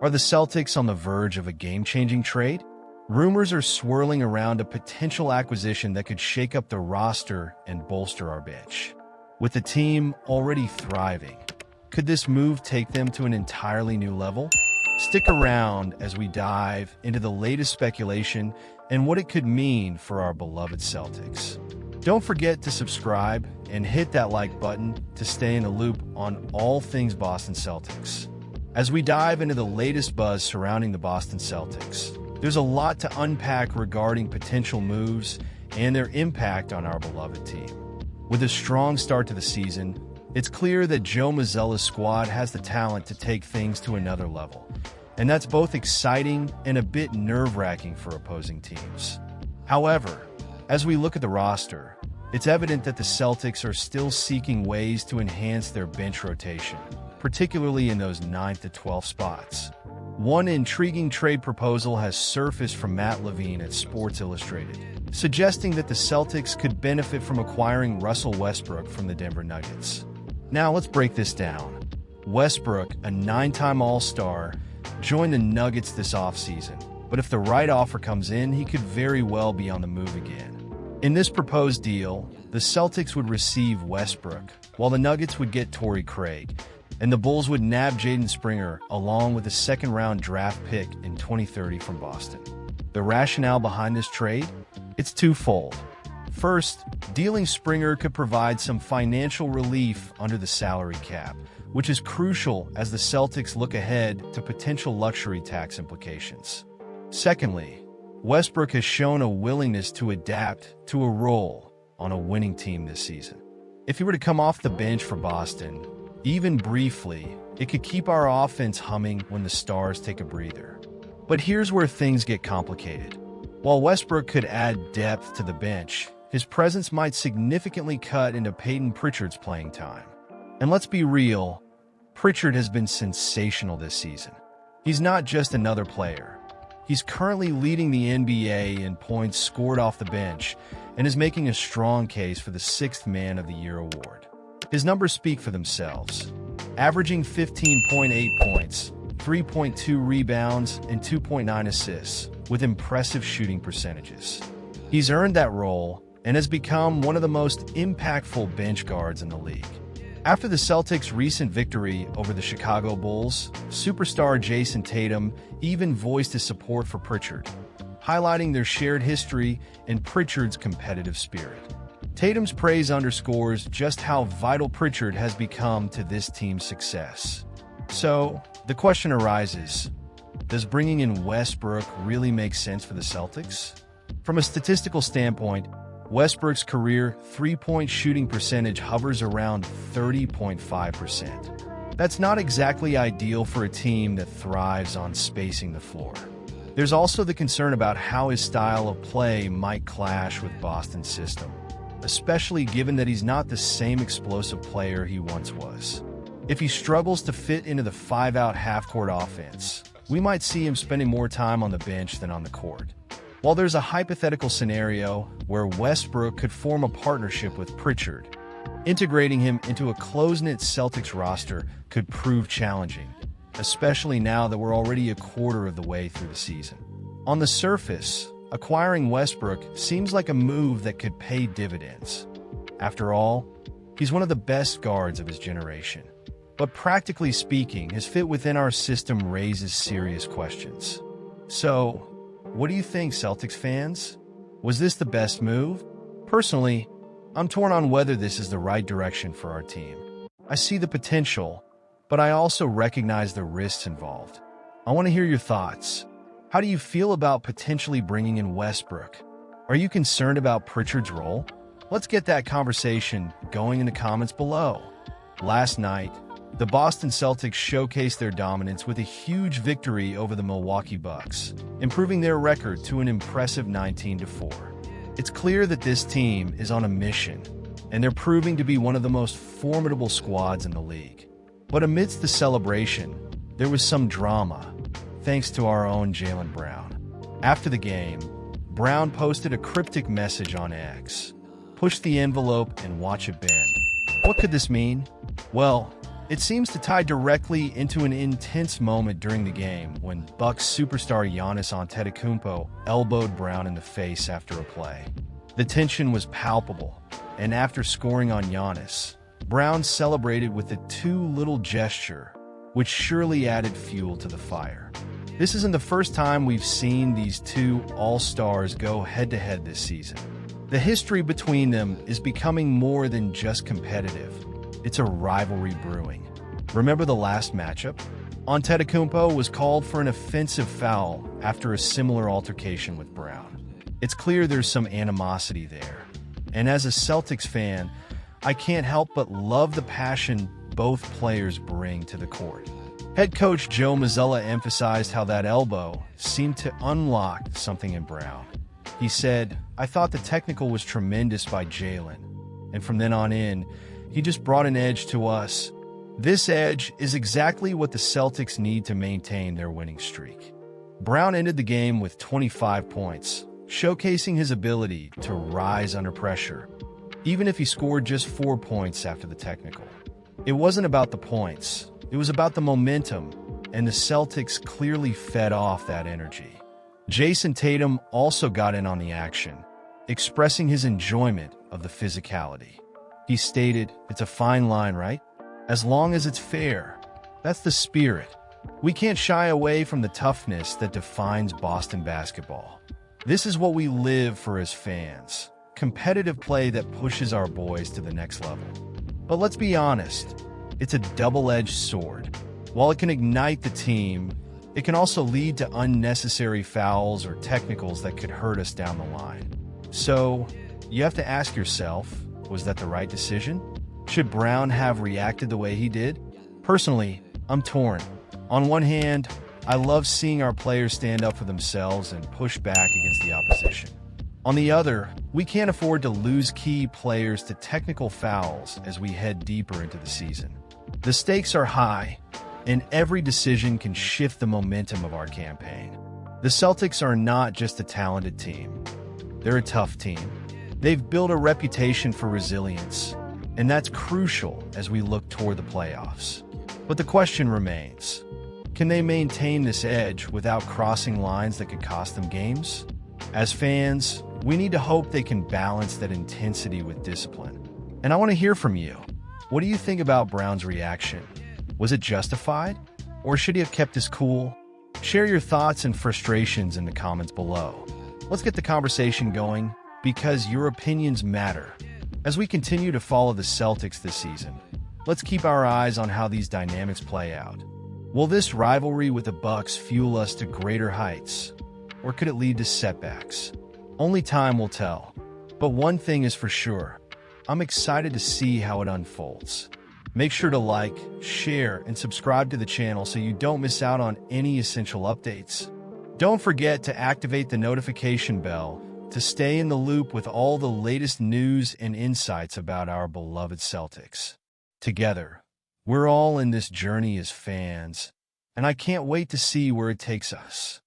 Are the Celtics on the verge of a game-changing trade? Rumors are swirling around a potential acquisition that could shake up the roster and bolster our bench. With the team already thriving, could this move take them to an entirely new level? Stick around as we dive into the latest speculation and what it could mean for our beloved Celtics. Don't forget to subscribe and hit that like button to stay in the loop on all things Boston Celtics. As we dive into the latest buzz surrounding the Boston Celtics, there's a lot to unpack regarding potential moves and their impact on our beloved team. With a strong start to the season, it's clear that Joe Mazzulla's squad has the talent to take things to another level, and that's both exciting and a bit nerve-wracking for opposing teams. However, as we look at the roster, it's evident that the Celtics are still seeking ways to enhance their bench rotation, particularly in those 9th to 12th spots. One intriguing trade proposal has surfaced from Matt Levine at Sports Illustrated, suggesting that the Celtics could benefit from acquiring Russell Westbrook from the Denver Nuggets. Now let's break this down. Westbrook, a 9-time All-Star, joined the Nuggets this offseason, but if the right offer comes in, he could very well be on the move again. In this proposed deal, the Celtics would receive Westbrook, while the Nuggets would get Torrey Craig, and the Bulls would nab Jaden Springer along with a second-round draft pick in 2030 from Boston. The rationale behind this trade? It's twofold. First, dealing Springer could provide some financial relief under the salary cap, which is crucial as the Celtics look ahead to potential luxury tax implications. Secondly, Westbrook has shown a willingness to adapt to a role on a winning team this season. If he were to come off the bench for Boston, even briefly, it could keep our offense humming when the stars take a breather. But here's where things get complicated. While Westbrook could add depth to the bench, his presence might significantly cut into Peyton Pritchard's playing time. And let's be real, Pritchard has been sensational this season. He's not just another player. He's currently leading the NBA in points scored off the bench and is making a strong case for the 6th Man of the Year award. His numbers speak for themselves, averaging 15.8 points, 3.2 rebounds, and 2.9 assists, with impressive shooting percentages. He's earned that role and has become one of the most impactful bench guards in the league. After the Celtics' recent victory over the Chicago Bulls, superstar Jason Tatum even voiced his support for Pritchard, highlighting their shared history and Pritchard's competitive spirit. Tatum's praise underscores just how vital Pritchard has become to this team's success. So, the question arises, does bringing in Westbrook really make sense for the Celtics? From a statistical standpoint, Westbrook's career three-point shooting percentage hovers around 30.5%. That's not exactly ideal for a team that thrives on spacing the floor. There's also the concern about how his style of play might clash with Boston's system, especially given that he's not the same explosive player he once was. If he struggles to fit into the 5-out half-court offense, we might see him spending more time on the bench than on the court. While there's a hypothetical scenario where Westbrook could form a partnership with Pritchard, integrating him into a close-knit Celtics roster could prove challenging, especially now that we're already a quarter of the way through the season. On the surface, acquiring Westbrook seems like a move that could pay dividends. After all, he's one of the best guards of his generation. But practically speaking, his fit within our system raises serious questions. So, what do you think, Celtics fans? Was this the best move? Personally, I'm torn on whether this is the right direction for our team. I see the potential, but I also recognize the risks involved. I want to hear your thoughts. How do you feel about potentially bringing in Westbrook? Are you concerned about Pritchard's role? Let's get that conversation going in the comments below. Last night, the Boston Celtics showcased their dominance with a huge victory over the Milwaukee Bucks, improving their record to an impressive 19-4. It's clear that this team is on a mission, and they're proving to be one of the most formidable squads in the league. But amidst the celebration, there was some drama, thanks to our own Jaylen Brown. After the game, Brown posted a cryptic message on X. Push the envelope and watch it bend. What could this mean? Well, It seems to tie directly into an intense moment during the game when Bucks superstar Giannis Antetokounmpo elbowed Brown in the face after a play. The tension was palpable, and after scoring on Giannis, Brown celebrated with a too little gesture, which surely added fuel to the fire. This isn't the first time we've seen these two all-stars go head-to-head this season. The history between them is becoming more than just competitive. It's a rivalry brewing. Remember the last matchup? Antetokounmpo was called for an offensive foul after a similar altercation with Brown. It's clear there's some animosity there. And as a Celtics fan, I can't help but love the passion both players bring to the court. Head coach Joe Mazzulla emphasized how that elbow seemed to unlock something in Brown. He said, "I thought the technical was tremendous by Jalen, and from then on in, he just brought an edge to us. This edge is exactly what the Celtics need to maintain their winning streak." Brown ended the game with 25 points, showcasing his ability to rise under pressure, even if he scored just 4 points after the technical. It wasn't about the points, it was about the momentum, and the Celtics clearly fed off that energy. Jason Tatum also got in on the action, expressing his enjoyment of the physicality. He stated, "It's a fine line, right? As long as it's fair. That's the spirit. We can't shy away from the toughness that defines Boston basketball. This is what we live for as fans. Competitive play that pushes our boys to the next level." But let's be honest, it's a double-edged sword. While it can ignite the team, it can also lead to unnecessary fouls or technicals that could hurt us down the line. So, you have to ask yourself, was that the right decision? Should Brown have reacted the way he did? Personally, I'm torn. On one hand, I love seeing our players stand up for themselves and push back against the opposition. On the other, we can't afford to lose key players to technical fouls as we head deeper into the season. The stakes are high, and every decision can shift the momentum of our campaign. The Celtics are not just a talented team. They're a tough team. They've built a reputation for resilience, and that's crucial as we look toward the playoffs. But the question remains, can they maintain this edge without crossing lines that could cost them games? As fans, we need to hope they can balance that intensity with discipline. And I want to hear from you. What do you think about Brown's reaction? Was it justified? Or should he have kept his cool? Share your thoughts and frustrations in the comments below. Let's get the conversation going, because your opinions matter. As we continue to follow the Celtics this season, let's keep our eyes on how these dynamics play out. Will this rivalry with the Bucks fuel us to greater heights? Or could it lead to setbacks? Only time will tell. But one thing is for sure, I'm excited to see how it unfolds. Make sure to like, share, and subscribe to the channel so you don't miss out on any essential updates. Don't forget to activate the notification bell to stay in the loop with all the latest news and insights about our beloved Celtics. Together, we're all in this journey as fans, and I can't wait to see where it takes us.